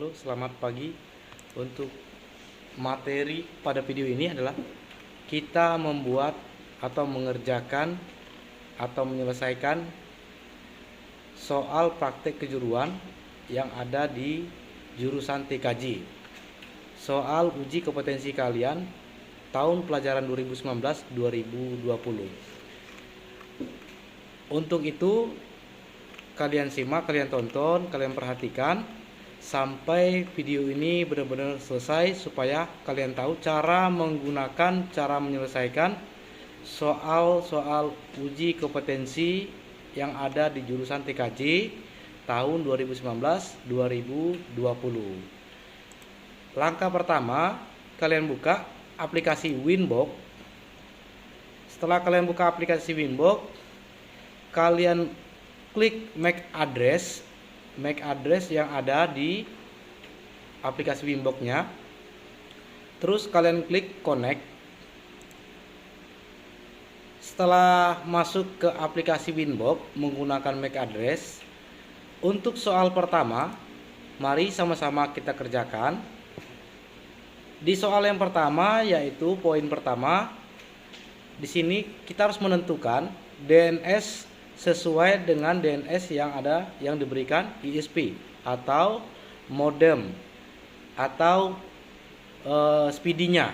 Halo, selamat pagi. Untuk materi pada video ini adalah kita membuat atau mengerjakan atau menyelesaikan soal praktek kejuruan yang ada di jurusan TKJ. Soal uji kompetensi kalian tahun pelajaran 2019-2020. Untuk itu kalian simak, kalian tonton, kalian perhatikan sampai video ini benar-benar selesai supaya kalian tahu cara menggunakan, cara menyelesaikan soal-soal uji kompetensi yang ada di jurusan TKJ tahun 2019-2020. Langkah pertama, kalian buka aplikasi Winbox. Setelah kalian buka aplikasi Winbox, kalian klik MAC address yang ada di aplikasi Winbox-nya. Terus kalian klik connect. Setelah masuk ke aplikasi Winbox menggunakan MAC address, untuk soal pertama, mari sama-sama kita kerjakan. Di soal yang pertama, yaitu poin pertama, di sini kita harus menentukan DNS sesuai dengan DNS yang ada yang diberikan ISP atau modem atau speedy-nya.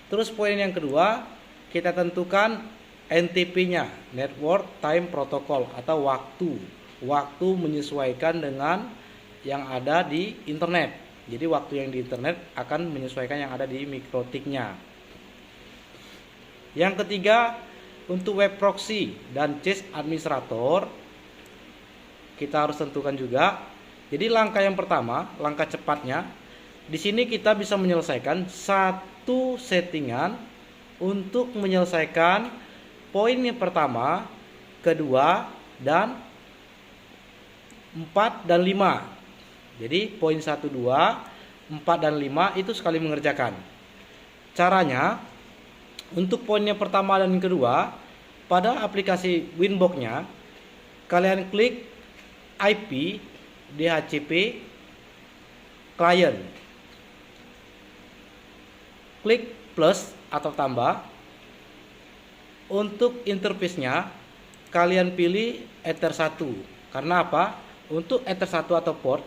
Terus poin yang kedua, kita tentukan NTP-nya, Network Time Protocol, atau waktu menyesuaikan dengan yang ada di internet. Jadi waktu yang di internet akan menyesuaikan yang ada di mikrotik-nya. Yang ketiga, untuk web proxy dan CAS administrator kita harus tentukan juga. Jadi langkah yang pertama, langkah cepatnya, di sini kita bisa menyelesaikan satu settingan untuk menyelesaikan poin yang pertama, kedua, dan 4 dan 5. Jadi poin 1, 2, 4 dan 5 itu sekali mengerjakan. Caranya, untuk poin yang pertama dan kedua, pada aplikasi Winbox-nya, kalian klik IP DHCP client. Klik plus atau tambah. Untuk interface-nya, kalian pilih Ether 1. Karena apa? Untuk Ether 1 atau port,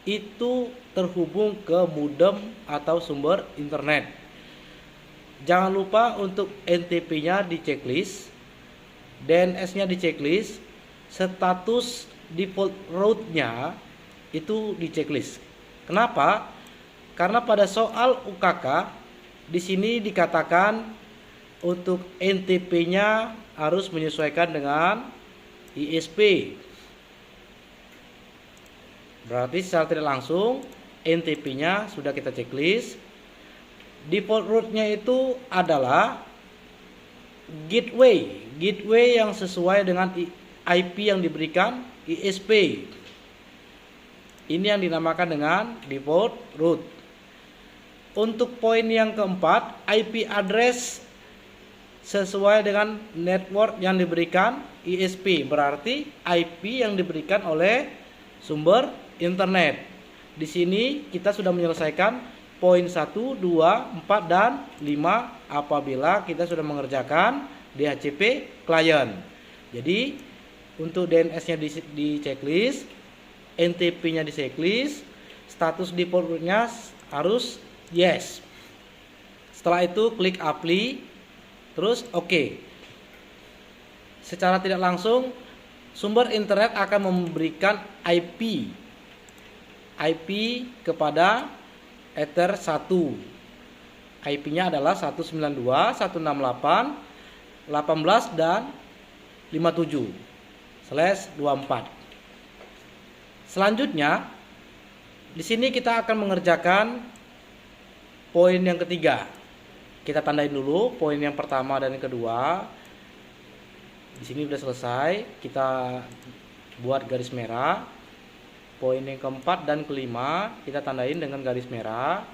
itu terhubung ke modem atau sumber internet. Jangan lupa untuk NTP-nya di checklist, DNS-nya di checklist, status default route-nya itu di checklist. Kenapa? Karena pada soal UKK di sini dikatakan untuk NTP-nya harus menyesuaikan dengan ISP. Berarti secara tidak langsung NTP-nya sudah kita checklist. Default route-nya itu adalah gateway yang sesuai dengan IP yang diberikan ISP. Ini yang dinamakan dengan default route. Untuk poin yang keempat, IP address sesuai dengan network yang diberikan ISP, berarti IP yang diberikan oleh sumber internet. Di sini kita sudah menyelesaikan poin 1, 2, 4, dan 5 apabila kita sudah mengerjakan DHCP client. Jadi untuk DNS-nya di checklist, NTP-nya di checklist, status default-nya harus yes. Setelah itu klik apply, terus OK. Secara tidak langsung sumber internet akan memberikan IP kepada Ether 1. IP-nya adalah 192.168.18 dan 57/24. Selanjutnya, di sini kita akan mengerjakan poin yang ketiga. Kita tandain dulu poin yang pertama dan yang kedua. Di sini sudah selesai. Kita buat garis merah. Poin yang keempat dan kelima kita tandain dengan garis merah.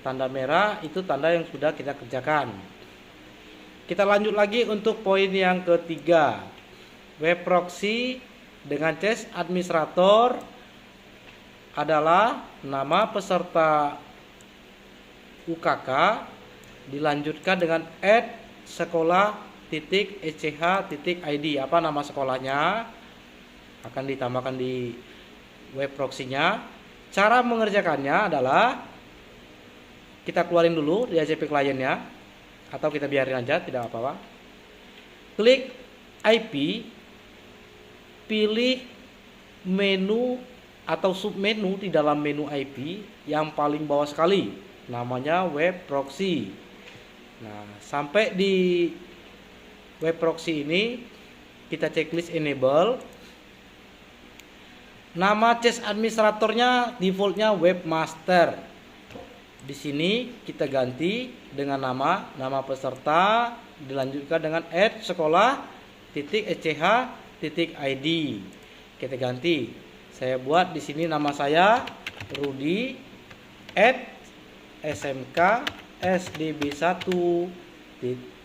Tanda merah itu tanda yang sudah kita kerjakan. Kita lanjut lagi untuk poin yang ketiga. Web proxy dengan CAS administrator adalah nama peserta UKK dilanjutkan dengan @sekolah.ech.id. Apa nama sekolahnya? Akan ditambahkan di web proxy-nya. Cara mengerjakannya adalah kita keluarin dulu di DHCP client-nya, atau kita biarin aja, tidak apa-apa. Klik IP, pilih menu atau submenu di dalam menu IP yang paling bawah sekali, namanya web proxy. Nah, sampai di web proxy ini kita checklist enable. Nama cache administratornya defaultnya webmaster. Di sini kita ganti dengan nama peserta dilanjutkan dengan @sekolah.ech.id. Kita ganti. Saya buat di sini nama saya Rudi @smk sdb1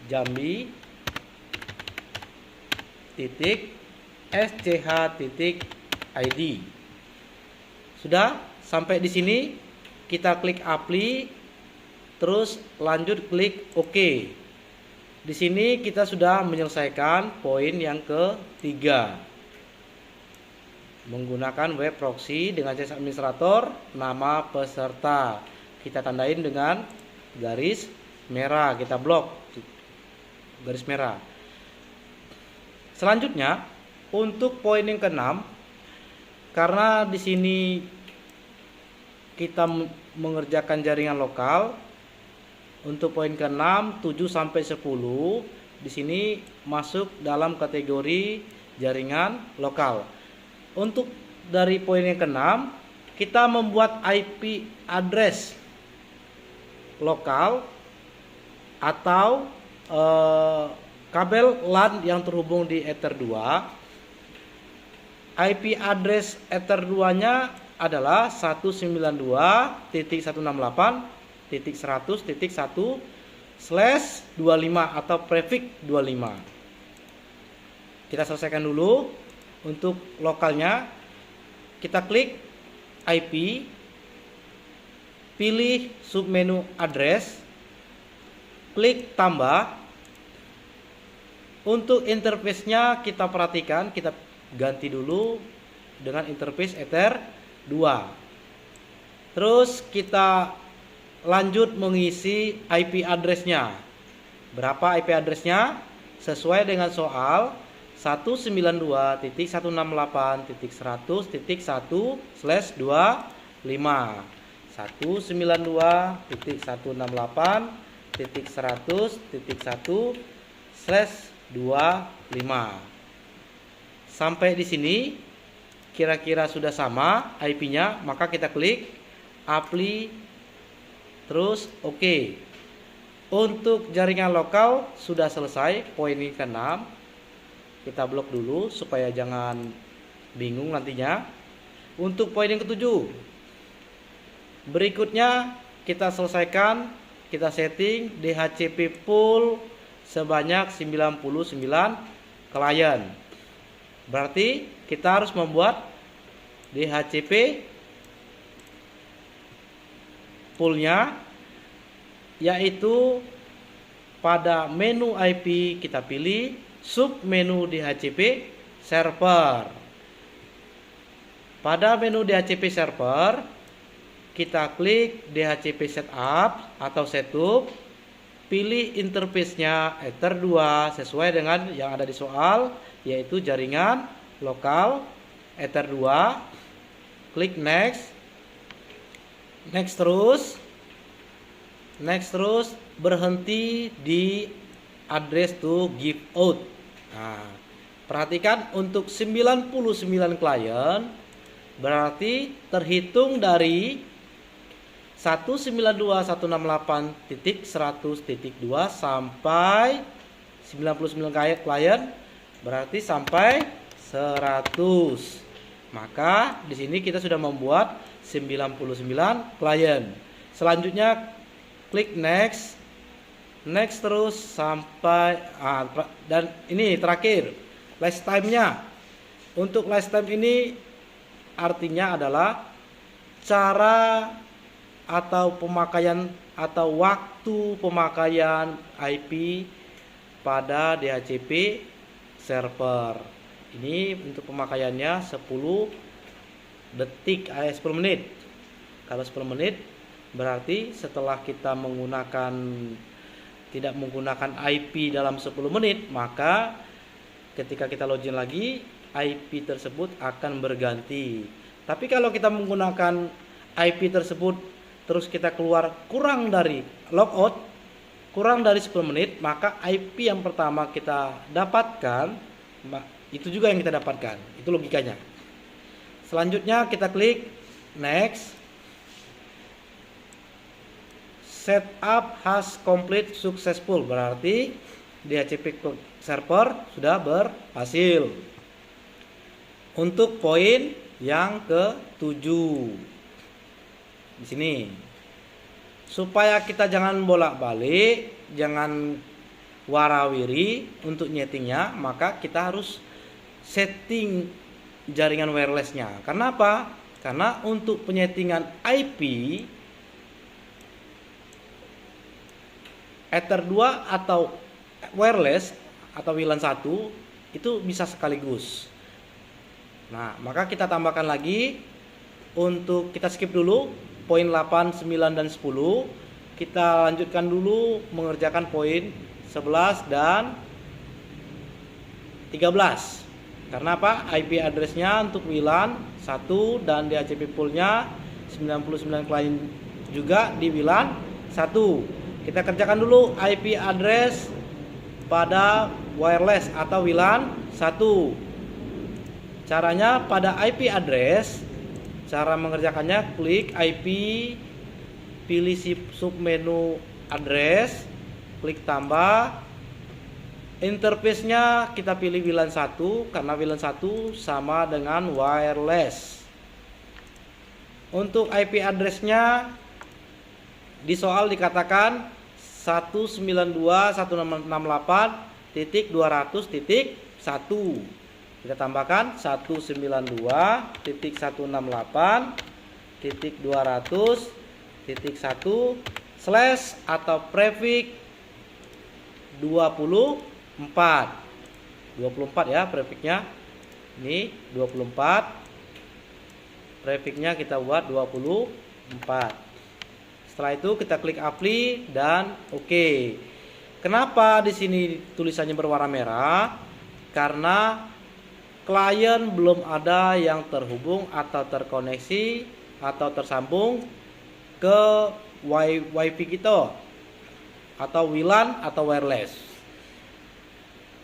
Jambi .sch.id. Sudah sampai di sini, kita klik apply, terus lanjut klik OK. Di sini kita sudah menyelesaikan poin yang ketiga, menggunakan web proxy dengan cache administrator, nama peserta. Kita tandain dengan garis merah, kita blok garis merah. Selanjutnya untuk poin yang ke-6, karena di sini kita mengerjakan jaringan lokal, untuk poin ke-6, 7 sampai 10 di sini masuk dalam kategori jaringan lokal. Untuk dari poin yang ke-6, kita membuat IP address lokal atau kabel LAN yang terhubung di Ether 2. IP address Ether 2-nya adalah 192.168.100.1/25 atau prefix 25. Kita selesaikan dulu. Untuk lokalnya, kita klik IP, pilih submenu address, klik tambah. Untuk interface-nya kita perhatikan, kita ganti dulu dengan interface Ether 2. Terus kita lanjut mengisi IP address-nya. Berapa IP address-nya? Sesuai dengan soal 192.168.100.1/25. 192.168.100.1/25. Sampai di sini kira-kira sudah sama IP-nya, maka kita klik apply, terus OK. Untuk jaringan lokal sudah selesai poin ini ke-6. Kita blok dulu supaya jangan bingung nantinya. Untuk poin yang ke-7, berikutnya kita selesaikan, kita setting DHCP pool sebanyak 99 klien. Berarti kita harus membuat DHCP poolnya, yaitu pada menu IP kita pilih submenu DHCP server. Pada menu DHCP server kita klik DHCP setup atau setup, pilih interface-nya Ether 2 sesuai dengan yang ada di soal, yaitu jaringan lokal Ether 2. Klik next terus berhenti di address to give out. Nah, perhatikan untuk 99 klien berarti terhitung dari 192.168.100.2 sampai 99 klien, berarti sampai 100. Maka di sini kita sudah membuat 99 klien. Selanjutnya klik next terus sampai dan ini terakhir last time-nya. Untuk last time ini artinya adalah cara atau pemakaian atau waktu pemakaian IP pada DHCP server. Ini untuk pemakaiannya 10 detik, 10 menit. Kalau 10 menit berarti setelah kita tidak menggunakan IP dalam 10 menit, maka ketika kita login lagi, IP tersebut akan berganti. Tapi kalau kita menggunakan IP tersebut terus kita keluar kurang dari logout, kurang dari 10 menit, maka IP yang pertama kita dapatkan itu juga yang kita dapatkan. Itu logikanya. Selanjutnya kita klik next. Setup has complete successful, berarti DHCP server sudah berhasil. Untuk poin yang ke-7 di sini, supaya kita jangan bolak-balik, jangan warawiri untuk nyetingnya, maka kita harus setting jaringan wirelessnya. Karena apa? Karena untuk penyetingan IP Ether 2 atau wireless atau WLAN 1 itu bisa sekaligus. Nah, maka kita tambahkan lagi, untuk kita skip dulu poin 8, 9 dan 10. Kita lanjutkan dulu mengerjakan poin 11 dan 13. Karena apa? IP address-nya untuk WLAN 1 dan DHCP pool-nya 99 klien juga di WLAN 1. Kita kerjakan dulu IP address pada wireless atau WLAN 1. Caranya pada IP address, cara mengerjakannya klik IP, pilih submenu address, klik tambah. Interface-nya kita pilih WLAN 1 karena WLAN 1 sama dengan wireless. Untuk IP address-nya di soal dikatakan 192.168.200.1. Kita tambahkan 192.168.200.1 slash atau prefix 24 ya prefixnya. Ini 24, prefixnya kita buat 24. Setelah itu kita klik apply dan oke. Kenapa di sini tulisannya berwarna merah? Karena klien belum ada yang terhubung atau terkoneksi atau tersambung ke WiFi kita atau WLAN atau wireless.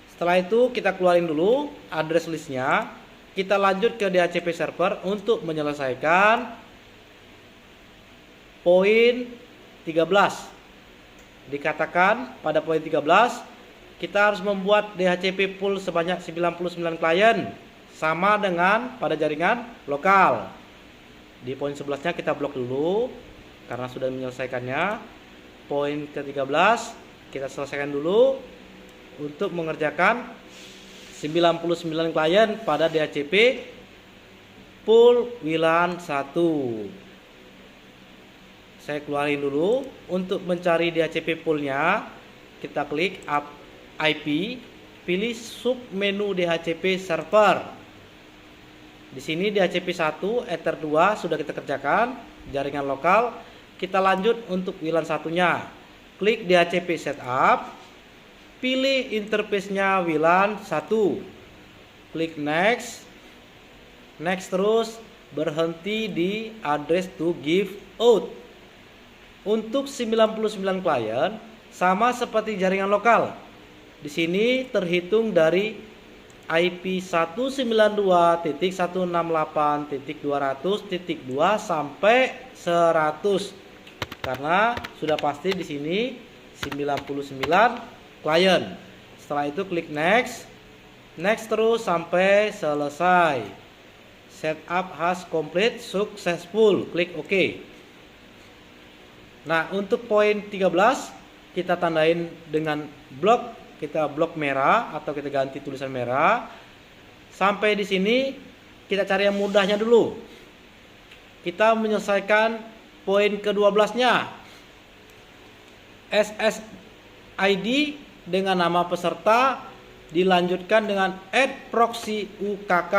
Setelah itu kita keluarin dulu address listnya. Kita lanjut ke DHCP server untuk menyelesaikan poin 13. Dikatakan pada poin 13 kita harus membuat DHCP pool sebanyak 99 klien sama dengan pada jaringan lokal. Di poin 11-nya kita blok dulu karena sudah menyelesaikannya. Poin ke-13 kita selesaikan dulu untuk mengerjakan 99 klien pada DHCP pool WLAN 1. Saya keluarin dulu. Untuk mencari DHCP poolnya, kita klik IP, pilih submenu DHCP server. Di sini DHCP 1, Ether 2 sudah kita kerjakan, jaringan lokal. Kita lanjut untuk WLAN 1-nya. Klik DHCP setup, pilih interface-nya WLAN 1. Klik next. Next terus, berhenti di address to give out. Untuk 99 klien sama seperti jaringan lokal. Di sini terhitung dari IP 192.168.200.2 sampai 100. Karena sudah pasti di sini 99 klien. Setelah itu klik next. Next terus sampai selesai. Setup has complete successful. Klik OK. Nah, untuk poin 13 kita tandain dengan blok, kita blok merah atau kita ganti tulisan merah. Sampai di sini kita cari yang mudahnya dulu. kita menyelesaikan poin ke-12-nya. SSID dengan nama peserta dilanjutkan dengan add proxy UKK.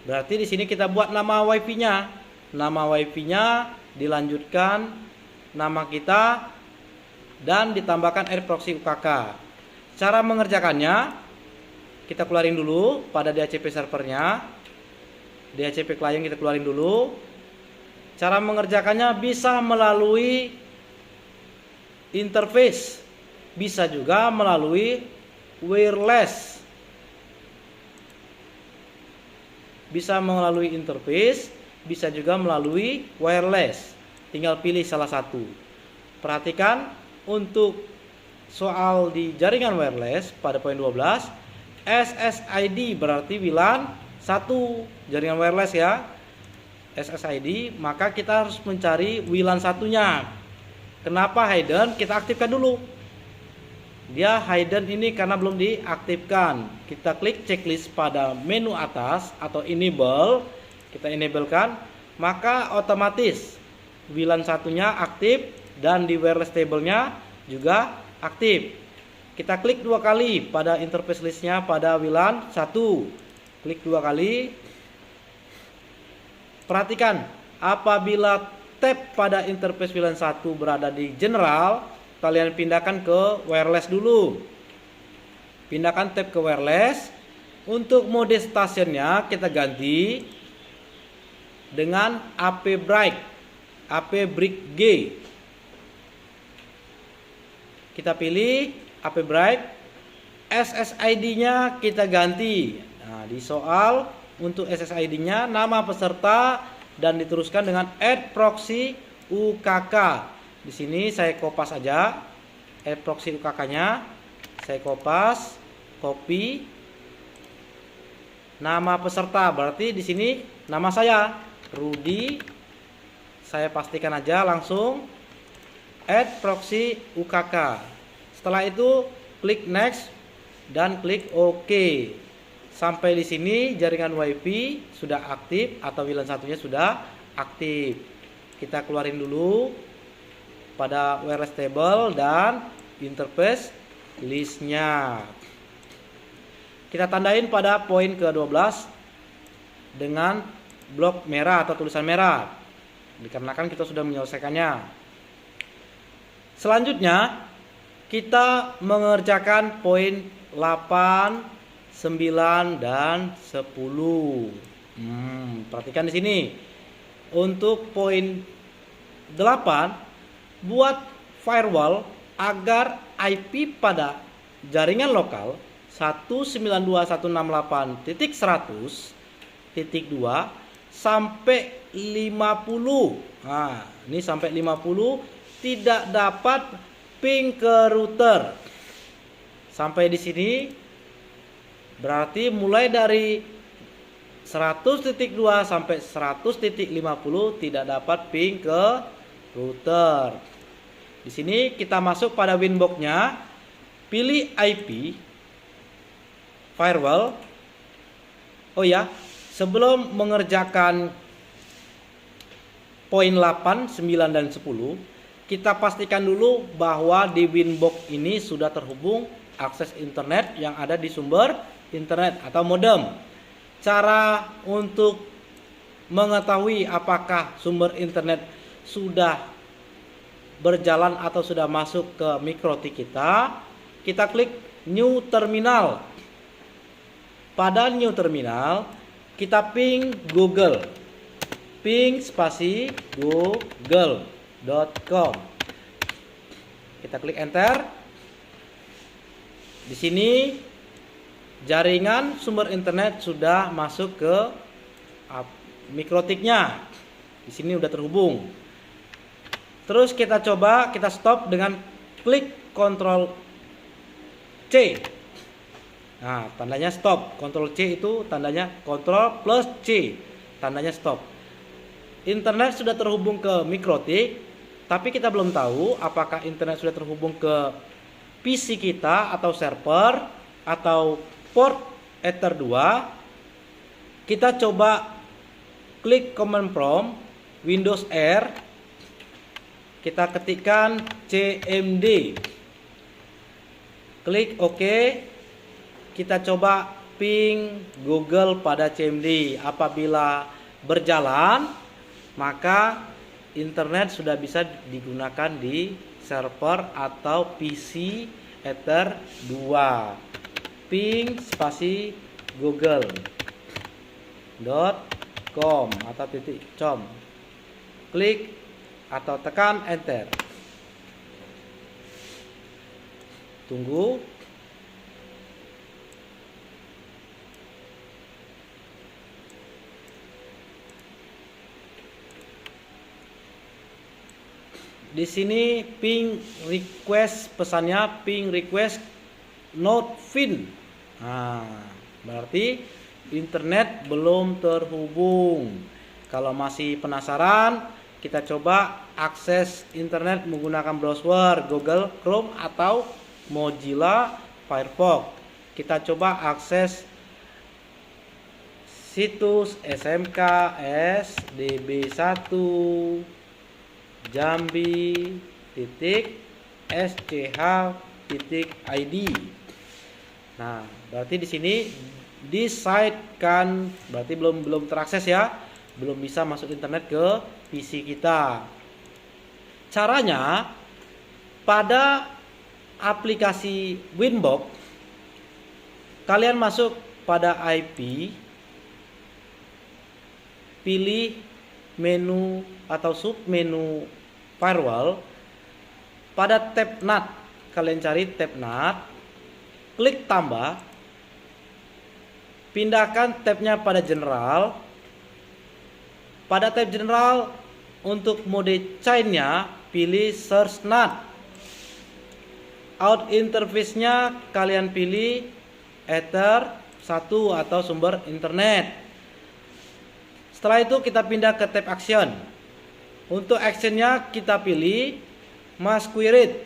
Berarti di sini kita buat nama WiFi-nya. Nama WiFi-nya dilanjutkan nama kita dan ditambahkan add proxy UKK. Cara mengerjakannya, kita keluarin dulu pada DHCP servernya. DHCP client kita keluarin dulu. Cara mengerjakannya bisa melalui interface, bisa juga melalui wireless. Bisa melalui interface, bisa juga melalui wireless. Tinggal pilih salah satu. Perhatikan untuk soal di jaringan wireless pada poin 12, SSID berarti WLAN 1 jaringan wireless ya. SSID, maka kita harus mencari WLAN satunya. Kenapa hidden? Kita aktifkan dulu. Dia hidden ini karena belum diaktifkan. Kita klik checklist pada menu atas atau enable. Kita enablekan, maka otomatis WLAN satunya aktif dan di wireless table-nya juga aktif. Kita klik 2 kali pada interface listnya pada WLAN 1. Klik 2 kali. Perhatikan, apabila tab pada interface WLAN 1 berada di general, kalian pindahkan ke wireless dulu. Pindahkan tab ke wireless. Untuk mode stationnya kita ganti dengan AP Brick G. Kita pilih AP Brick. SSID-nya kita ganti. Nah, di soal untuk SSID-nya nama peserta dan diteruskan dengan add proxy UKK. Di sini saya kopas aja add proxy UKK-nya. Saya kopas, copy. Nama peserta berarti di sini nama saya Rudi. Saya pastikan aja langsung add proxy UKK. Setelah itu klik next dan klik OK. Sampai di sini jaringan WiFi sudah aktif atau WLAN satunya sudah aktif. Kita keluarin dulu pada wireless table dan interface listnya. Kita tandain pada poin ke-12 dengan blok merah atau tulisan merah, dikarenakan kita sudah menyelesaikannya. Selanjutnya kita mengerjakan poin 8, 9 dan 10. Perhatikan di sini. Untuk poin 8, buat firewall agar IP pada jaringan lokal 192.168.100.2 sampai 50. Nah, ini sampai 50 tidak dapat ping ke router. Sampai di sini berarti mulai dari 100.2 sampai 100.50 tidak dapat ping ke router. Di sini kita masuk pada winbox-nya, pilih IP firewall. Oh ya, sebelum mengerjakan poin 8, 9 dan 10, kita pastikan dulu bahwa di winbox ini sudah terhubung akses internet yang ada di sumber internet atau modem. Cara untuk mengetahui apakah sumber internet sudah berjalan atau sudah masuk ke MikroTik kita klik new terminal. Pada new terminal kita ping Google, ping spasi google.com. Kita klik enter. Di sini jaringan sumber internet sudah masuk ke MikroTik-nya. Di sini udah terhubung. Terus kita coba, kita stop dengan klik Ctrl C. Nah, tandanya stop. Ctrl C itu tandanya Ctrl plus C, tandanya stop. Internet sudah terhubung ke MikroTik, tapi kita belum tahu apakah internet sudah terhubung ke PC kita atau server atau port Ether 2. Kita coba klik command prompt Windows R, kita ketikkan CMD, klik OK. Kita coba ping Google pada CMD. Apabila berjalan, maka internet sudah bisa digunakan di server atau PC Ether 2. Ping spasi google.com atau .com. Klik atau tekan enter. Tunggu. Di sini ping request, pesannya ping request not found. Nah, berarti internet belum terhubung. Kalau masih penasaran, kita coba akses internet menggunakan browser Google Chrome atau Mozilla Firefox. Kita coba akses situs smksdb1 jambi.sch.id. Nah, berarti di sini di site kan berarti belum terakses ya, belum bisa masuk internet ke PC kita. Caranya, pada aplikasi Winbox, kalian masuk pada IP, pilih menu atau submenu firewall. Pada tab NAT, kalian cari tab NAT, klik tambah, pindahkan tabnya pada general. Pada tab general, untuk mode chain-nya pilih search NAT. Out interface-nya kalian pilih Ether 1 atau sumber internet. Setelah itu kita pindah ke tab action. Untuk actionnya kita pilih Masquerade.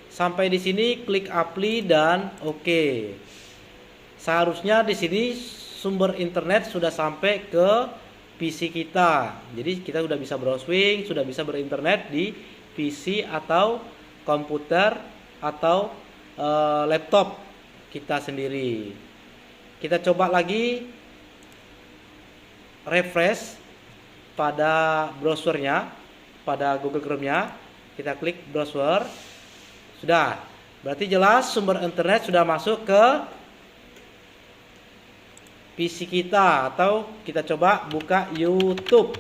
Sampai di sini klik apply dan OK. Seharusnya di sini sumber internet sudah sampai ke PC kita. Jadi kita sudah bisa browsing, sudah bisa berinternet di PC atau komputer atau laptop kita sendiri. Kita coba lagi refresh pada browsernya, pada Google Chrome-nya. Kita klik browser. Sudah. Berarti jelas sumber internet sudah masuk ke PC kita, atau kita coba buka YouTube.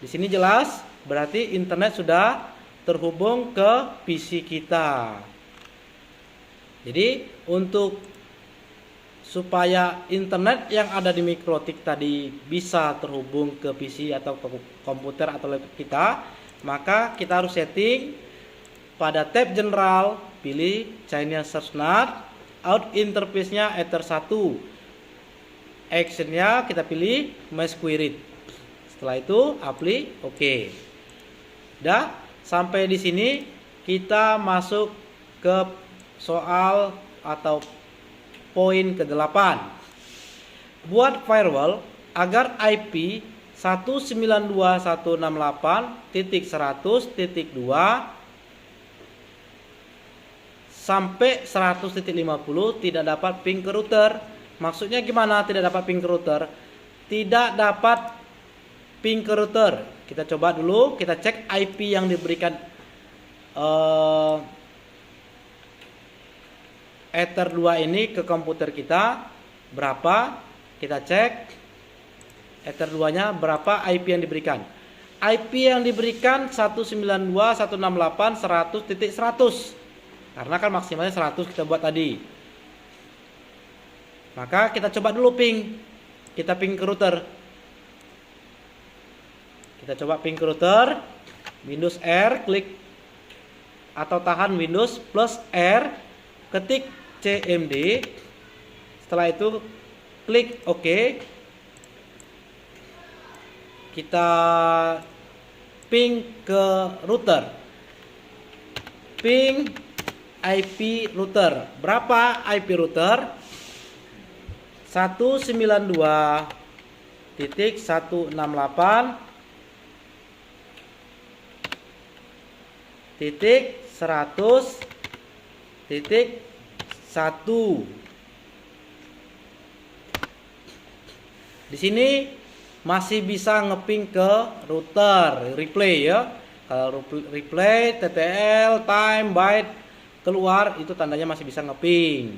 Di sini jelas berarti internet sudah terhubung ke PC kita. Jadi untuk supaya internet yang ada di Mikrotik tadi bisa terhubung ke PC atau ke komputer atau laptop kita, maka kita harus setting pada tab general, pilih chain-nya search NAT, out interface-nya Ether 1, action-nya kita pilih Masquerade. Setelah itu apply, OK. Dah, sampai di sini kita masuk ke soal atau poin ke-8. Buat firewall agar IP 192.168.100.2 sampai 100.50 tidak dapat ping ke router. Maksudnya gimana tidak dapat ping ke router? Tidak dapat ping ke router. Kita coba dulu, kita cek IP yang diberikan Ether 2 ini ke komputer kita berapa. Kita cek Ether 2 nya berapa IP yang diberikan. IP yang diberikan 192.168.100.100, karena kan maksimalnya 100 kita buat tadi. Maka kita coba dulu ping. Kita ping ke router. Kita coba ping ke router. Windows R, klik atau tahan Windows plus R, ketik CMD. Setelah itu klik OK. Kita ping ke router. Ping IP router. Berapa IP router? 192.168.100.2. titik 168 titik 100 titik 1. Di sini masih bisa ngeping ke router, replay ya. Kalau replay, TTL, time, byte keluar itu tandanya masih bisa ngeping.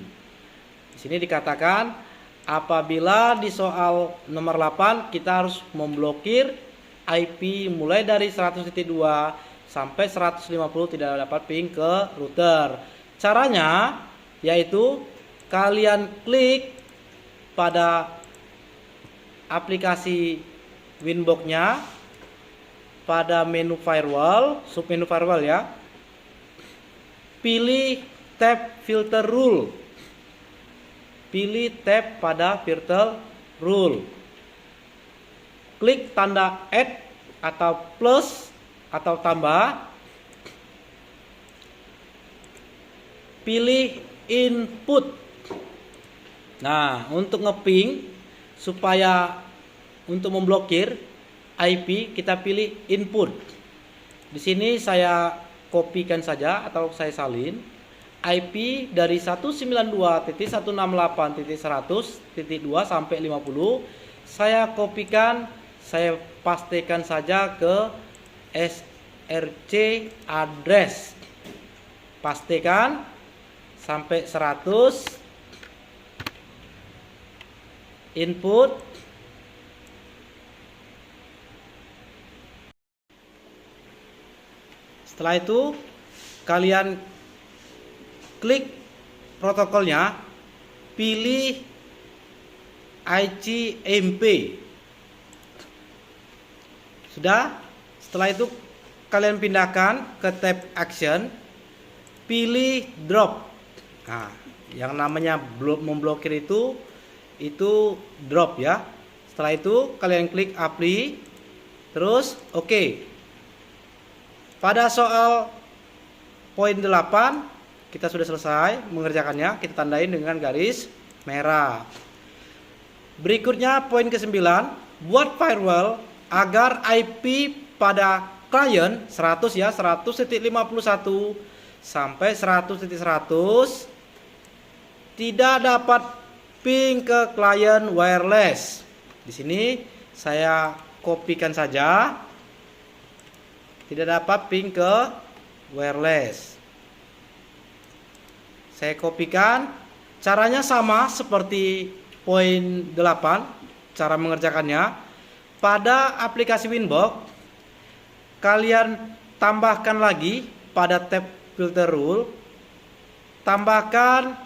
Di sini dikatakan apabila di soal nomor 8 kita harus memblokir IP mulai dari 100.2 sampai 150 tidak dapat ping ke router. Caranya yaitu kalian klik pada aplikasi Winbox-nya, pada menu firewall, submenu firewall ya. Pilih tab filter rule. Pilih tab pada filter rule. Klik tanda add atau plus atau tambah. Pilih input. Nah, untuk ngeping supaya untuk memblokir IP kita pilih input. Di sini saya kopikan saja atau saya salin IP dari 192.168.100.2 sampai 50. Saya kopikan, saya pastikan saja ke SRC address. Pastikan sampai 100. Input. Setelah itu kalian klik protokolnya, pilih ICMP. Sudah? Setelah itu kalian pindahkan ke tab action, pilih drop. Nah, yang namanya memblokir itu drop ya. Setelah itu kalian klik apply, terus oke. Pada soal poin 8 kita sudah selesai mengerjakannya, kita tandain dengan garis merah. Berikutnya poin ke-9, buat firewall agar IP pada klien 100 ya, 100.51 sampai 100.100 tidak dapat ping ke klien wireless. Di sini saya kopikan saja. Tidak dapat ping ke wireless. Saya kopikan. Caranya sama seperti poin 8, cara mengerjakannya. Pada aplikasi Winbox kalian tambahkan lagi pada tab filter rule. Tambahkan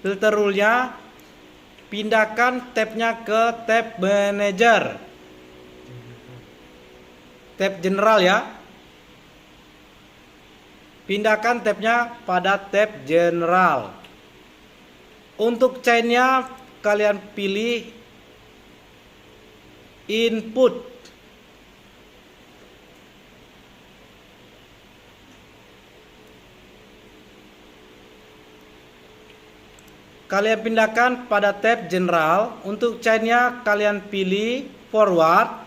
filter rule-nya, pindahkan tabnya ke tab manager, tab general ya. Pindahkan tabnya pada tab general. Untuk chainnya kalian pilih input. Kalian pindahkan pada tab general. Untuk chainnya kalian pilih forward.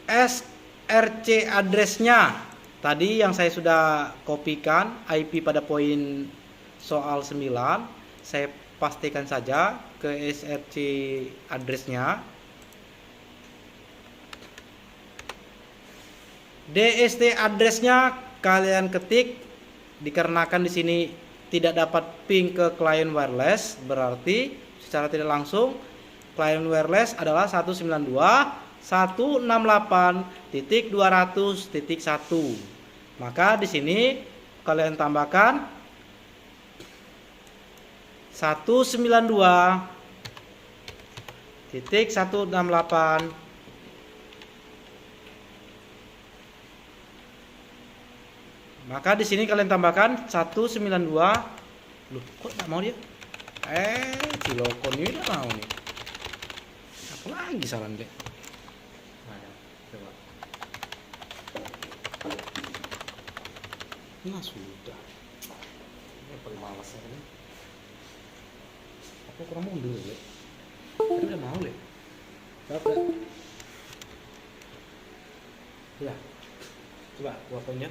SRC address-nya tadi yang saya sudah kopikan IP pada poin soal 9, saya pastikan saja ke SRC address-nya. DST address-nya kalian ketik, dikarenakan di sini tidak dapat ping ke klien wireless, berarti secara tidak langsung klien wireless adalah 192.168.200.1. Maka di sini kalian tambahkan 192.168. Maka di sini kalian tambahkan 192. Loh, kok tak mau dia? Cilokon ini tak mau nih. Apa lagi saran deh? Nah sudah. Ini paling malas ini. Aku kurang mundur ya. Tapi udah mau le. Dapat. Ya. Coba fotonya.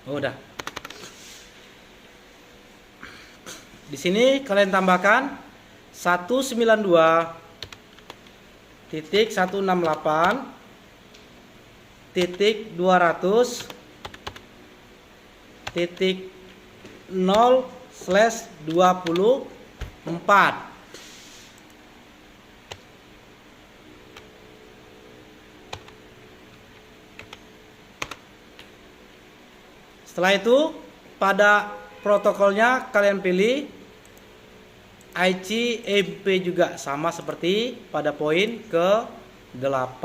Oh, udah. Di sini kalian tambahkan 192.200.0/24. Setelah itu pada protokolnya kalian pilih ICMP juga, sama seperti pada poin ke-8.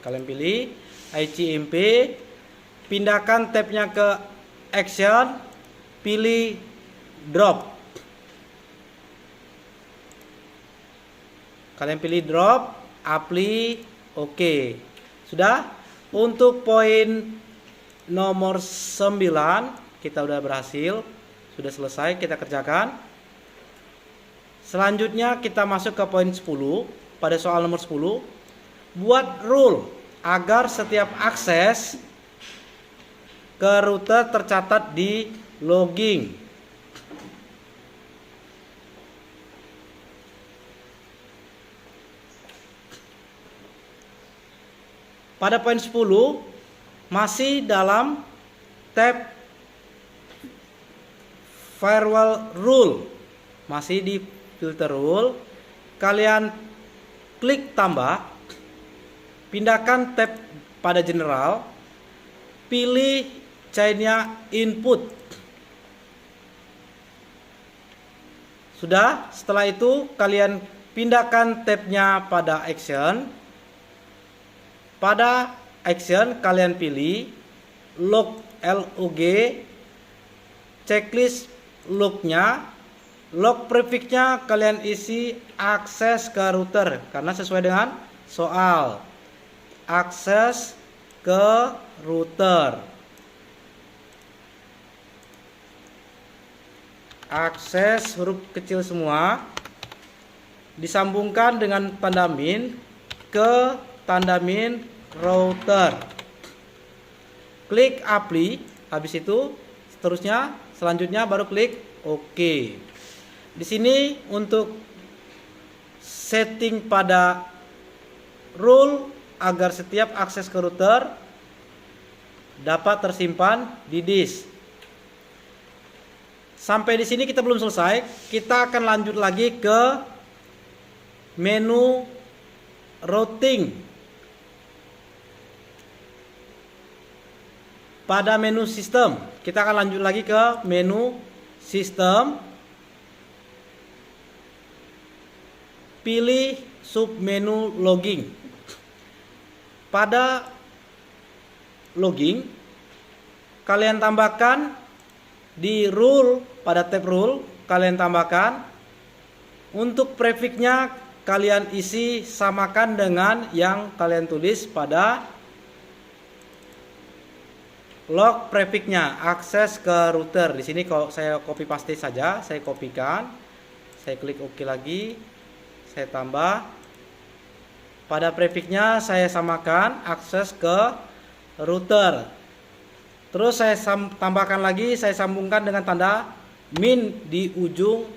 Kalian pilih ICMP, pindahkan tabnya ke action, pilih drop. Kalian pilih drop, apply, oke. Sudah. Untuk poin nomor 9 kita udah berhasil, sudah selesai kita kerjakan. Selanjutnya kita masuk ke poin 10. Pada soal nomor 10, buat rule agar setiap akses ke router tercatat di logging. Pada poin 10 masih dalam tab firewall rule, masih di filter rule. Kalian klik tambah, pindahkan tab pada general, pilih chainnya input. Sudah. Setelah itu kalian pindahkan tabnya pada action. Pada action kalian pilih log, log, checklist lognya, log prefixnya kalian isi akses ke router karena sesuai dengan soal. Akses ke router, akses huruf kecil semua, disambungkan dengan tanda min ke tanda min router. Klik apply, habis itu selanjutnya baru klik OK. Di sini untuk setting pada rule agar setiap akses ke router dapat tersimpan di disk. Sampai di sini kita belum selesai. Kita akan lanjut lagi ke menu routing. Pada menu sistem, kita akan lanjut lagi ke menu sistem. Pilih submenu logging. Pada logging, kalian tambahkan di rule, pada tab rule, kalian tambahkan. Untuk prefixnya kalian isi samakan dengan yang kalian tulis pada log prefixnya, akses ke router. Di sini kalau saya copy paste saja, saya kopikan, saya klik OK lagi, saya tambah. Pada prefixnya saya samakan akses ke router. Terus saya tambahkan lagi, saya sambungkan dengan tanda min di ujung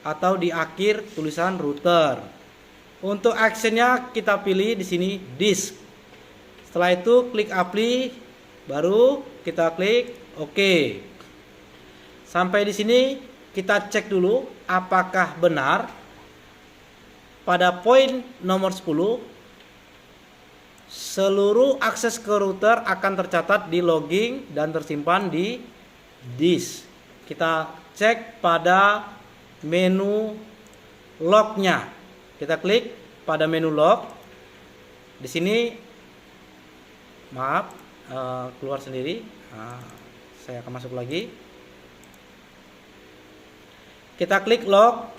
atau di akhir tulisan router. Untuk actionnya kita pilih di sini disk. Setelah itu klik apply, baru kita klik OK. Sampai di sini kita cek dulu apakah benar pada poin nomor 10 seluruh akses ke router akan tercatat di logging dan tersimpan di disk. Kita cek pada menu lognya. Kita klik pada menu log. Di sini maaf, keluar sendiri. Saya akan masuk lagi. Kita klik log.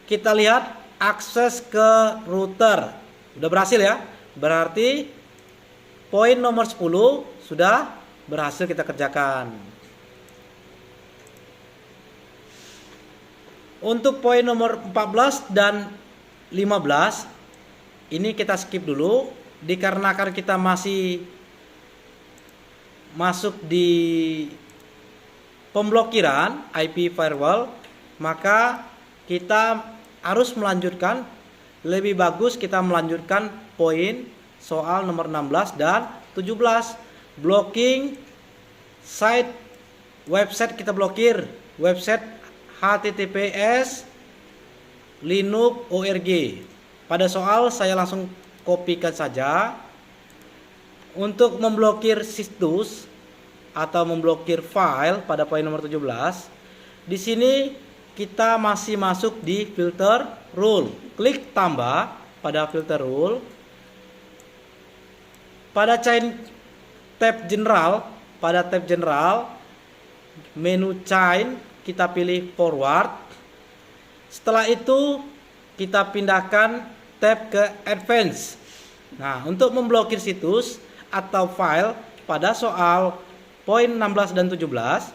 Kita lihat akses ke router udah berhasil ya. Berarti poin nomor 10 sudah berhasil kita kerjakan. Untuk poin nomor 14 dan 15 ini kita skip dulu dikarenakan kita masih masuk di pemblokiran IP firewall, maka kita harus melanjutkan. Lebih bagus kita melanjutkan poin soal nomor 16 dan 17. Blocking site website, kita blokir website https linux org. Pada soal saya langsung kopikan saja. Untuk memblokir situs atau memblokir file pada poin nomor 17, di sini kita masih masuk di filter rule. Klik tambah pada filter rule. Pada tab general, menu chain kita pilih forward. Setelah itu kita pindahkan tab ke advance. Nah, untuk memblokir situs atau file pada soal poin 16 dan 17,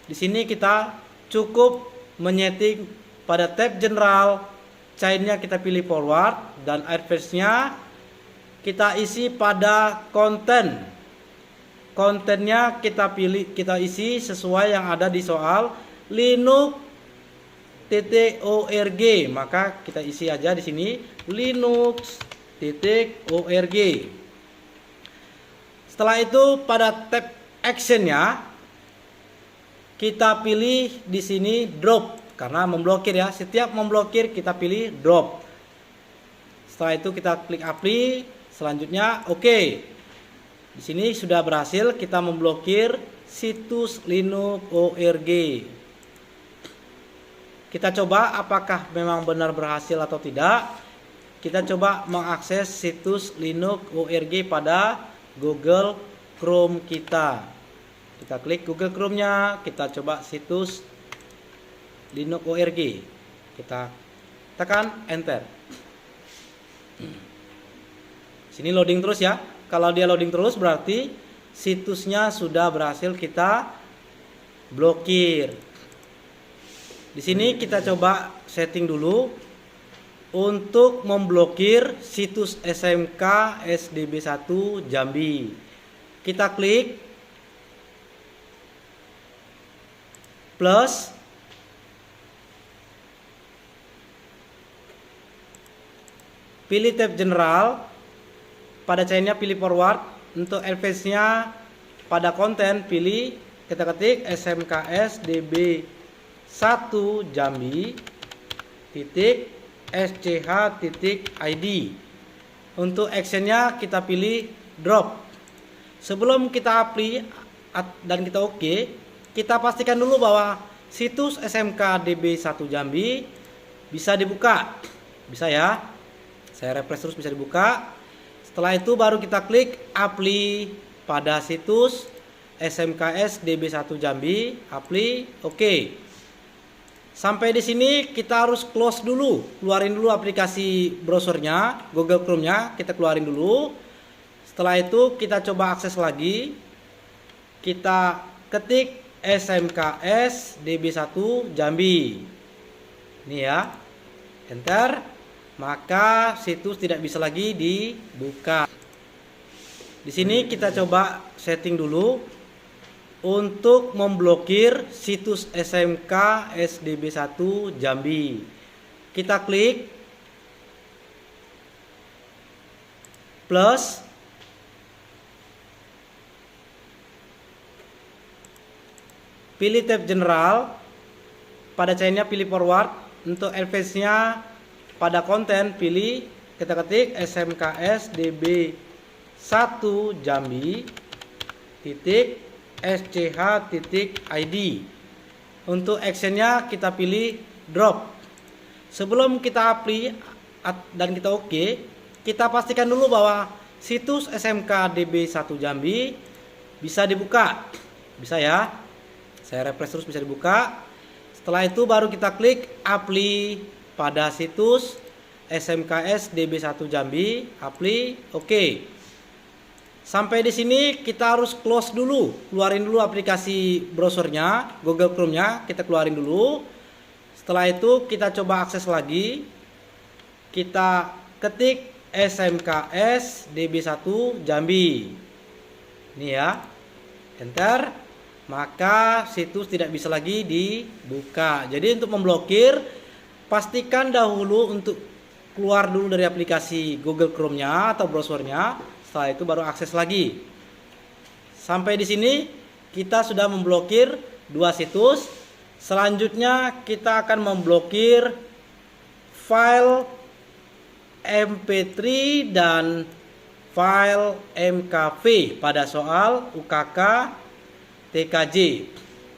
di sini kita cukup menyeting pada tab general, chainnya kita pilih forward, dan advance-nya kita isi pada konten. Kontennya kita isi sesuai yang ada di soal linux.org, maka kita isi aja di sini linux.org. Setelah itu pada tab action-nya kita pilih di sini drop, karena memblokir ya. Setiap memblokir kita pilih drop. Setelah itu kita klik apply, selanjutnya oke. Di sini sudah berhasil kita memblokir situs linux.org. Kita coba apakah memang benar berhasil atau tidak. Kita coba mengakses situs linux.org pada Google Chrome kita. Kita klik Google Chrome-nya, kita coba situs linux.org. Kita tekan enter. Sini loading terus ya. Kalau dia loading terus berarti situsnya sudah berhasil kita blokir. Di sini kita coba setting dulu untuk memblokir situs SMK SDB1 Jambi. Kita klik plus, pilih tab general, pada chainnya pilih forward, untuk advance-nya pada konten pilih, kita ketik SMKS DB1 Jambi titik SCH titik ID. Untuk actionnya kita pilih drop. Sebelum kita apply dan kita oke, kita pastikan dulu bahwa situs SMK DB1 Jambi bisa dibuka. Bisa ya. Saya refresh terus, bisa dibuka. Setelah itu baru kita klik apply pada situs SMKS DB1 Jambi, apply, oke. Sampai di sini kita harus close dulu, keluarin dulu aplikasi browsernya, Google Chrome-nya, kita keluarin dulu. Setelah itu kita coba akses lagi. Kita ketik SMKS DB1 Jambi. Ini ya. Enter. Maka situs tidak bisa lagi dibuka. Di sini kita coba setting dulu untuk memblokir situs SMK SDB1 Jambi. Kita klik plus, pilih tab general, pada chainnya pilih forward, untuk advance-nya pada konten pilih, kita ketik SMKS DB1 Jambi titik SCH titik ID. Untuk actionnya kita pilih drop. Sebelum kita apply dan kita oke, kita pastikan dulu bahwa situs SMK DB1 Jambi bisa dibuka. Bisa ya. Saya refresh terus, bisa dibuka. Setelah itu baru kita klik apply pada situs SMKS DB1 Jambi, apply, oke. Sampai di sini kita harus close dulu, keluarin dulu aplikasi browsernya, Google Chrome-nya, kita keluarin dulu. Setelah itu kita coba akses lagi. Kita ketik SMKS DB1 Jambi. Ini ya. Enter. Maka situs tidak bisa lagi dibuka. Jadi untuk memblokir, pastikan dahulu untuk keluar dulu dari aplikasi Google Chrome-nya atau browsernya. Setelah itu baru akses lagi. Sampai di sini kita sudah memblokir 2 situs. Selanjutnya kita akan memblokir file MP3 dan file MKV pada soal UKK TKJ.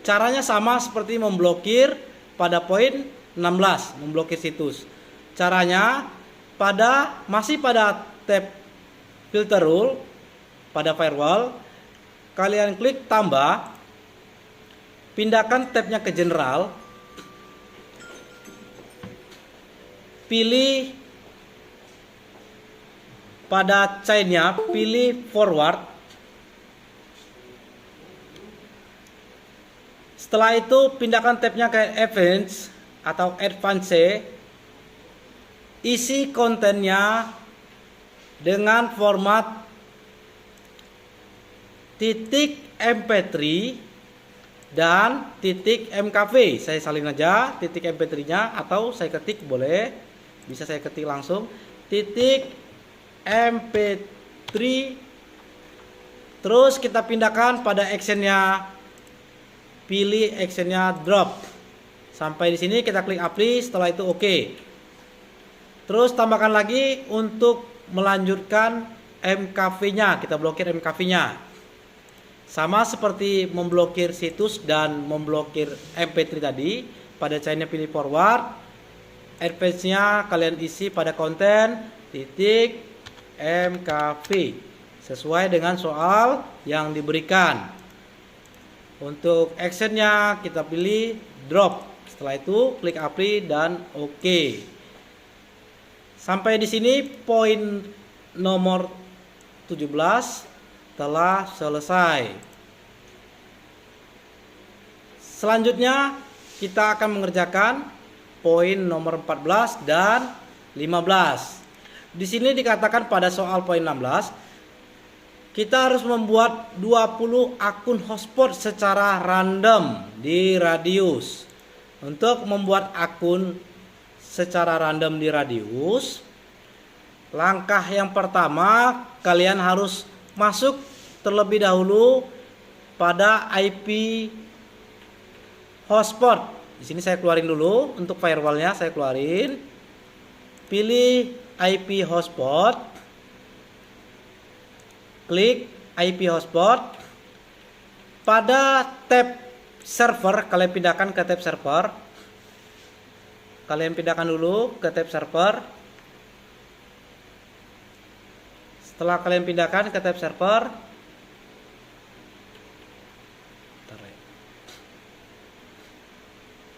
Caranya sama seperti memblokir pada poin 16, memblokir situs. Caranya masih pada tab filter rule pada firewall, kalian klik tambah, pindahkan tabnya ke general, pilih pada chainnya, pilih forward. Setelah itu pindahkan tabnya ke advanced atau advanced, isi kontennya dengan format .mp3 dan .mkv. Saya salin aja .mp3-nya atau saya ketik boleh, bisa saya ketik langsung .mp3. Terus kita pindahkan pada actionnya, pilih actionnya drop. Sampai di sini kita klik apply, setelah itu oke. Terus tambahkan lagi untuk melanjutkan MKV-nya, kita blokir MKV-nya. Sama seperti memblokir situs dan memblokir MP3 tadi, pada chainnya pilih forward, advance-nya kalian isi pada konten .mkv sesuai dengan soal yang diberikan. Untuk actionnya kita pilih drop. Setelah itu klik apply dan oke. Sampai di sini poin nomor 17 telah selesai. Selanjutnya kita akan mengerjakan poin nomor 14 dan 15. Di sini dikatakan pada soal poin 16, kita harus membuat 20 akun hotspot secara random di radius. Untuk membuat akun secara random di radius, langkah yang pertama kalian harus masuk terlebih dahulu pada IP hotspot. Di sini saya keluarin dulu untuk firewallnya, saya keluarin. Pilih IP hotspot, klik IP hotspot. Pada tab server kalian pindahkan ke tab server. Kalian pindahkan dulu ke tab server. Setelah kalian pindahkan ke tab server,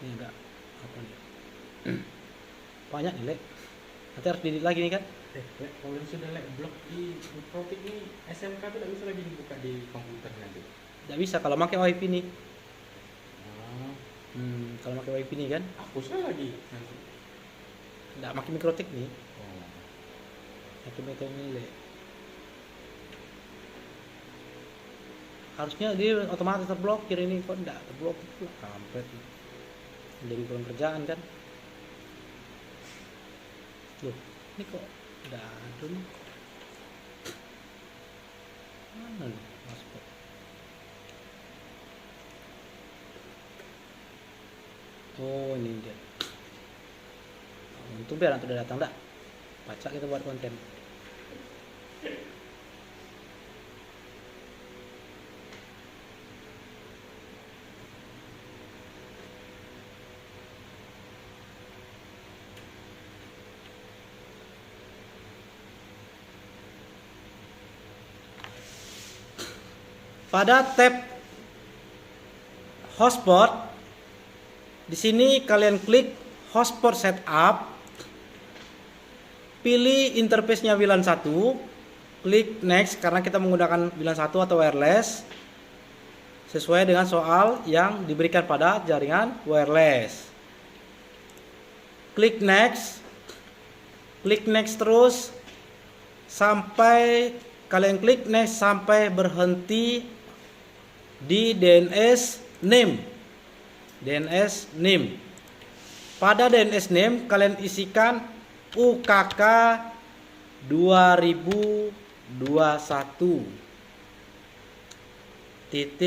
ini enggak apa nih? Banyak nih, Lek. Nanti harus delete lagi nih kan? Kalau sudah blok di profit ini, SMK itu tidak bisa lagi dibuka di komputer nanti. Tidak bisa kalau pakai wifi nih. Kalau pakai wifi nih kan? Hapuslah lagi nanti. Tidak pakai mikrotik nih. Oh. Pakai mikrotik ini, Lek. Harusnya dia otomatis terblokir, ini kok tidak terblokir pula. Kampret. Jadi kurang kerjaan kan? Loh, ini kok tidak ada nih. Mana nih hotspot? Oh, ini dia. Untung biar nanti udah datang dah. Baca kita buat konten. Pada tab hotspot, di sini kalian klik hotspot setup, pilih interface-nya WLAN 1, klik next karena kita menggunakan VLAN 1 atau wireless sesuai dengan soal yang diberikan pada jaringan wireless. Klik next terus sampai kalian klik next sampai berhenti di DNS name. Pada DNS name kalian isikan UKK 2021.id.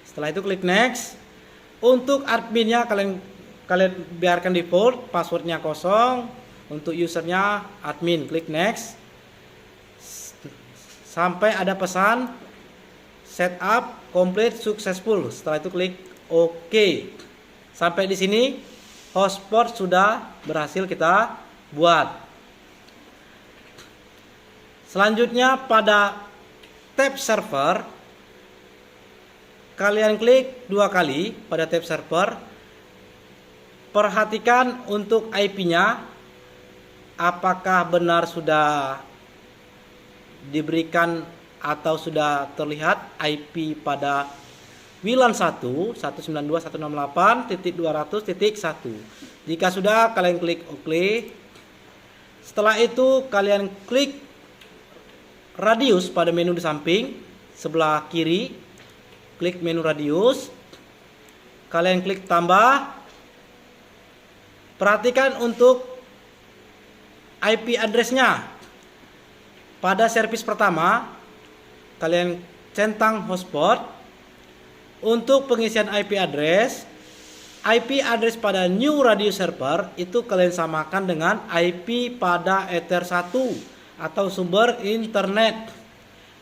Setelah itu klik next. Untuk adminnya kalian biarkan default, passwordnya kosong. Untuk usernya admin, klik next. Sampai ada pesan setup complete successful. Setelah itu klik OK. Sampai di sini hotspot sudah berhasil kita buat. Selanjutnya pada tab server kalian klik 2 kali pada tab server. Perhatikan untuk IP-nya apakah benar sudah diberikan atau sudah terlihat IP pada VLAN 1 192.168.200.1. Jika sudah kalian klik OK. Setelah itu kalian klik radius pada menu di samping sebelah kiri. Klik menu radius. Kalian klik tambah. Perhatikan untuk IP address-nya. Pada servis pertama kalian centang hotspot. Untuk pengisian IP address pada new radio server itu kalian samakan dengan IP pada Ether 1 atau sumber internet.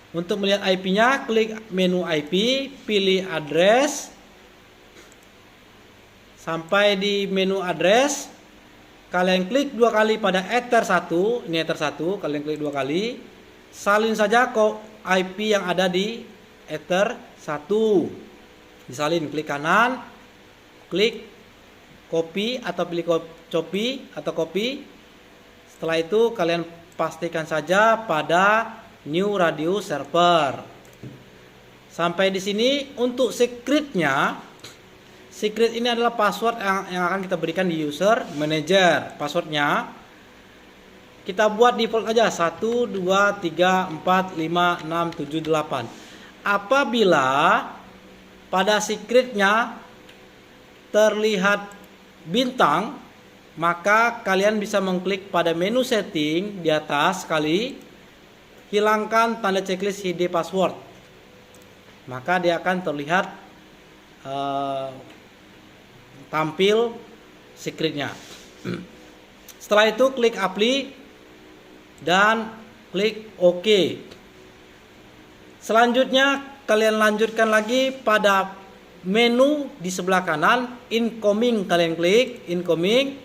Untuk melihat IP-nya klik menu IP, pilih address. Sampai di menu address kalian klik 2 kali pada Ether 1, ini Ether 1, kalian klik 2 kali. Salin saja kok IP yang ada di Ether 1. Disalin, klik kanan, klik copy atau pilih copy atau copy. Setelah itu kalian pastikan saja pada new radio server. Sampai di sini untuk secretnya. Secret ini adalah password yang akan kita berikan di user manager. Passwordnya kita buat default aja 1 2 3 4 5 6 7 8. Apabila pada secretnya terlihat bintang, maka kalian bisa mengklik pada menu setting di atas sekali, hilangkan tanda checklist ID password, maka dia akan terlihat tampil secretnya. Setelah itu klik apply dan klik OK. Selanjutnya kalian lanjutkan lagi pada menu di sebelah kanan, incoming, kalian klik incoming,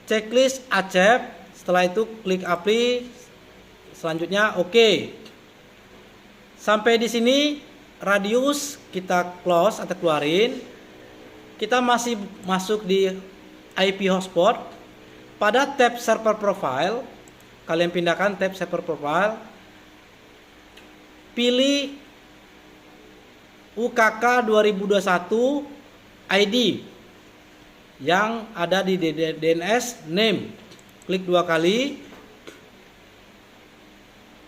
checklist accept. Setelah itu klik apply, selanjutnya OK. Sampai di sini radius kita close atau keluarin. Kita masih masuk di IP hotspot. Pada tab server profile kalian pindahkan tab server profile, pilih UKK 2021 ID yang ada di DNS name. Klik 2 kali.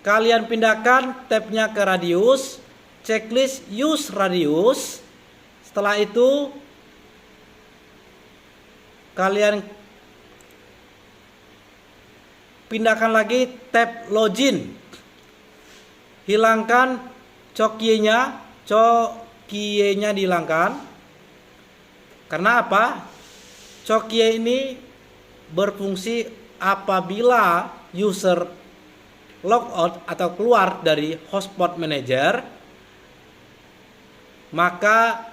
Kalian pindahkan tabnya ke radius, checklist use radius. Setelah itu kalian pindahkan lagi tab login. Hilangkan cokie-nya dihilangkan. Karena apa? Cokie ini berfungsi apabila user logout atau keluar dari hotspot manager, maka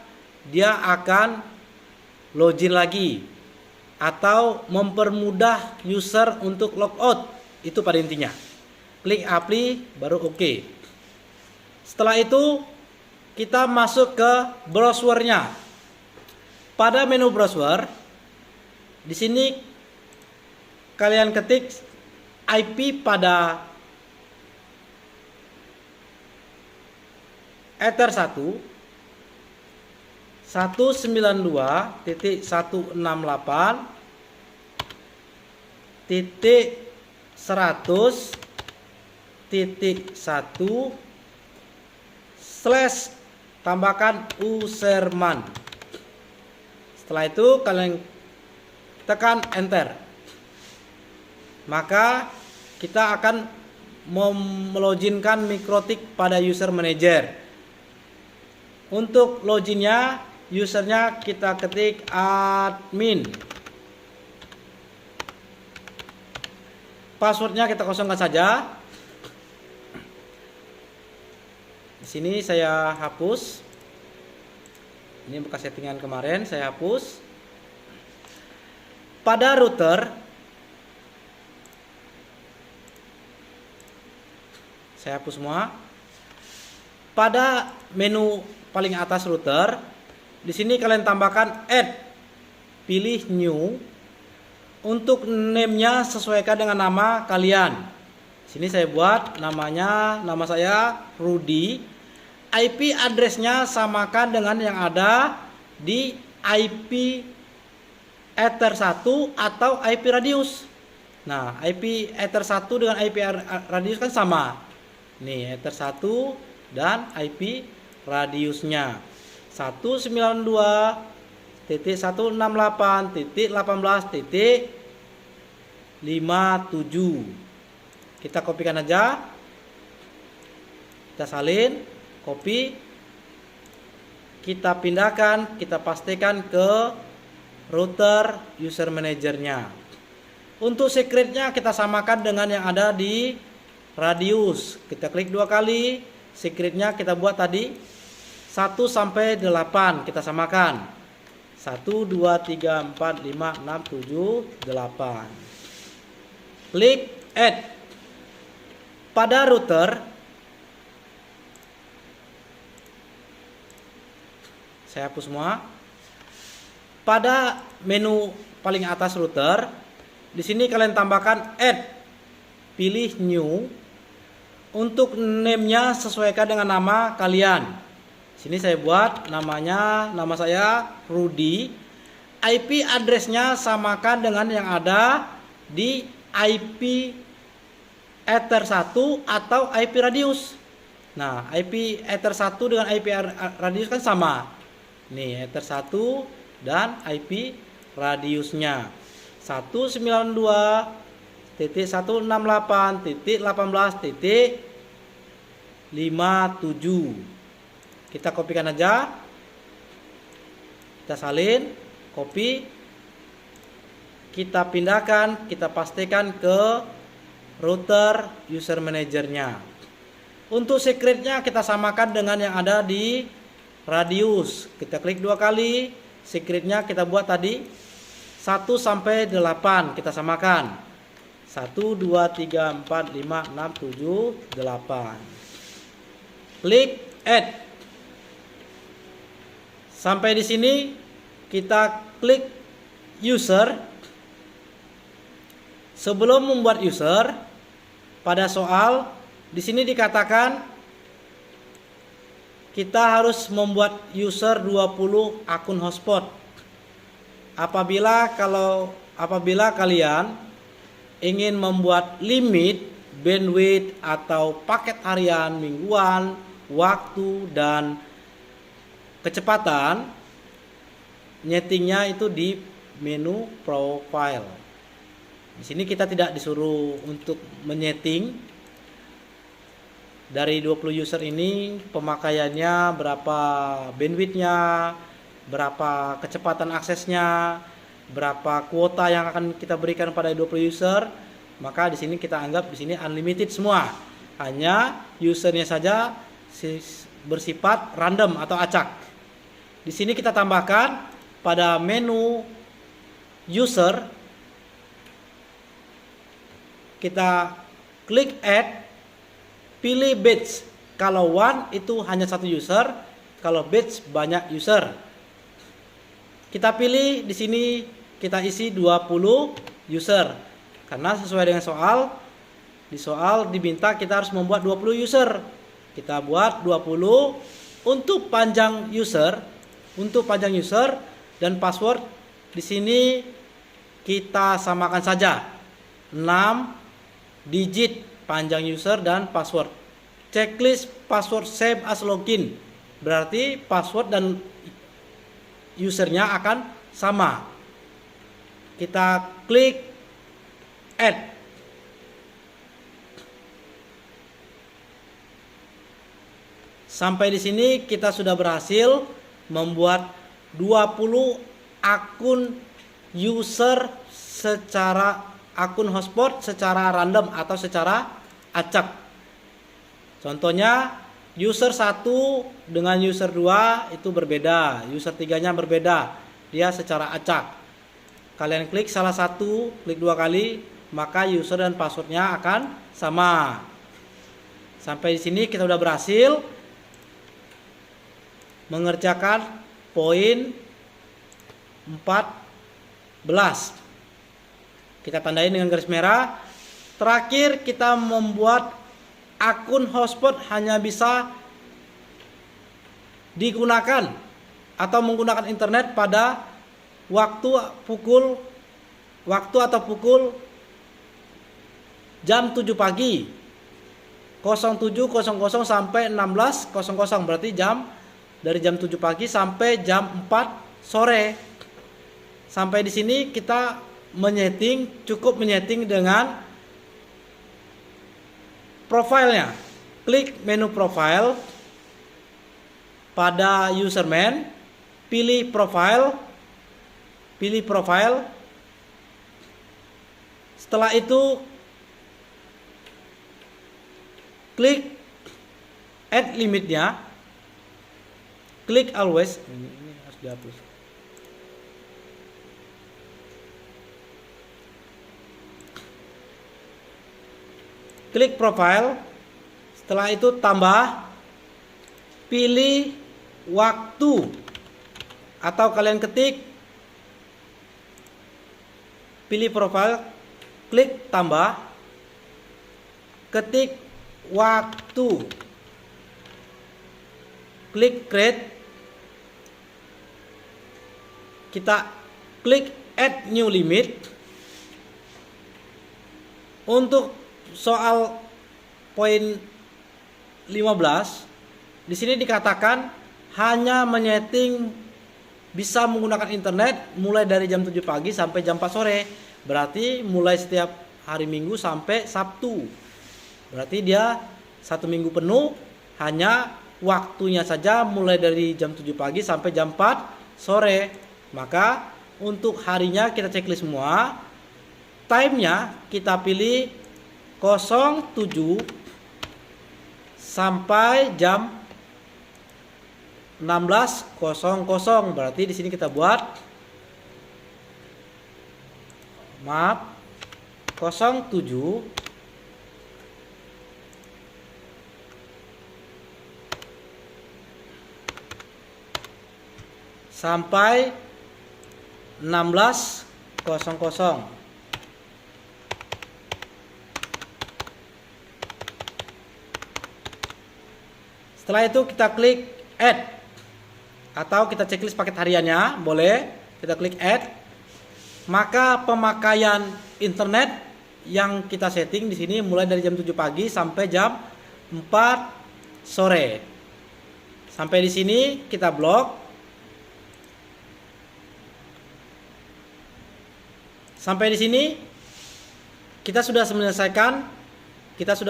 dia akan login lagi atau mempermudah user untuk logout. Itu pada intinya. Klik apply baru OK. Setelah itu kita masuk ke browsernya. Pada menu browser, di sini kalian ketik IP pada Ether 192.168.100.1 slash tambahkan userman. Setelah itu kalian tekan enter, maka kita akan meloginkan Mikrotik pada user manager. Untuk loginnya, usernya kita ketik admin, passwordnya kita kosongkan saja. Di sini saya hapus, ini bekas settingan kemarin, saya hapus. Pada router saya hapus semua. Pada menu paling atas router, di sini kalian tambahkan add, pilih new. Untuk name-nya sesuaikan dengan nama kalian. Sini saya buat nama saya Rudy. IP address-nya samakan dengan yang ada di IP Ether 1 atau IP radius. Nah, IP Ether 1 dengan IP radius kan sama. Nih, Ether 1 dan IP radiusnya 192.168.18.57. Kita kopikan aja, kita salin, copy, kita pindahkan, kita pastikan ke router user manajernya. Untuk secretnya kita samakan dengan yang ada di radius. Kita klik 2 kali, secretnya kita buat tadi 1 sampai 8 kita samakan. 1 2 3 4 5 6 7 8. Klik add. Pada router saya hapus semua. Pada menu paling atas router, di sini kalian tambahkan add, pilih new. Untuk name-nya sesuaikan dengan nama kalian. Sini saya buat nama saya Rudy. IP address-nya samakan dengan yang ada di IP Ether 1 atau IP radius. Nah, IP Ether 1 dengan IP radius kan sama. Nih, Ether 1 dan IP radiusnya 192.168.18.57. Kita kopikan aja, kita salin, copy, kita pindahkan, kita pastikan ke router user manajernya. Untuk secretnya kita samakan dengan yang ada di radius. Kita klik 2 kali, secretnya kita buat tadi 1 sampai 8 kita samakan. 1 2 3 4 5 6 7 8. Klik add. Sampai di sini kita klik user. Sebelum membuat user, pada soal di sini dikatakan kita harus membuat user 20 akun hotspot. Apabila kalian ingin membuat limit bandwidth atau paket harian, mingguan, waktu dan kecepatan, nyetingnya itu di menu profile. Di sini kita tidak disuruh untuk menyeting. Dari 20 user ini pemakaiannya berapa, bandwidthnya, berapa kecepatan aksesnya, berapa kuota yang akan kita berikan pada 20 user. Maka di sini kita anggap di sini unlimited semua. Hanya usernya saja bersifat random atau acak. Di sini kita tambahkan pada menu user, kita klik add, pilih batch. Kalau one itu hanya 1 user, kalau batch banyak user. Kita pilih di sini, kita isi 20 user. Karena sesuai dengan soal, Di soal diminta kita harus membuat 20 user. Kita buat 20 untuk panjang user, dan password di sini kita samakan saja 6 digit panjang user dan password. Checklist password save as login. Berarti password dan usernya akan sama. Kita klik add. Sampai di sini kita sudah berhasil membuat 20 akun user akun hotspot secara random atau secara acak. Contohnya user 1 dengan user 2 itu berbeda, user 3-nya berbeda, dia secara acak. Kalian klik salah satu, klik 2 kali, maka user dan passwordnya akan sama. Sampai di sini kita sudah berhasil mengerjakan poin 14. Kita tandai dengan garis merah. Terakhir kita membuat akun hotspot hanya bisa digunakan atau menggunakan internet pada waktu atau pukul jam 7 pagi 07.00 sampai 16.00, berarti dari jam 7 pagi sampai jam 4 sore. Sampai di sini kita cukup menyeting dengan profilnya. Klik menu profile pada username, pilih profile. Setelah itu klik add limitnya. Klik always. Ini harus dihapus. Klik profile. Setelah itu tambah, pilih waktu, atau kalian ketik, pilih profile, klik tambah, ketik waktu, klik create. Kita klik add new limit. Untuk soal poin 15, di sini dikatakan hanya menyeting bisa menggunakan internet mulai dari jam 7 pagi sampai jam 4 sore. Berarti mulai setiap hari Minggu sampai Sabtu. Berarti dia 1 minggu penuh, hanya waktunya saja mulai dari jam 7 pagi sampai jam 4 sore. Maka untuk harinya kita checklist semua. Time-nya kita pilih 07 sampai jam 16.00. Berarti di sini kita buat 07 sampai 16.00. Setelah itu kita klik add, atau kita checklist paket hariannya, boleh kita klik add. Maka pemakaian internet yang kita setting di sini mulai dari jam 7 pagi sampai jam 4 sore. Sampai di sini kita blok. Sampai di sini kita sudah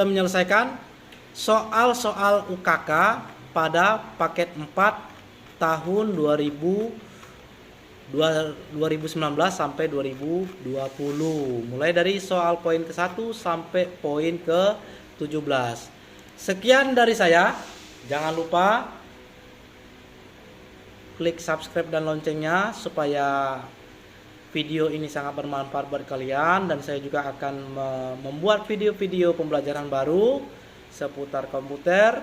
menyelesaikan soal-soal UKK pada paket 4 tahun 2019 sampai 2020. Mulai dari soal poin ke-1 sampai poin ke-17. Sekian dari saya. Jangan lupa klik subscribe dan loncengnya supaya video ini sangat bermanfaat buat kalian, dan saya juga akan membuat video-video pembelajaran baru seputar komputer.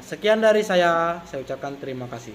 Sekian dari saya ucapkan terima kasih.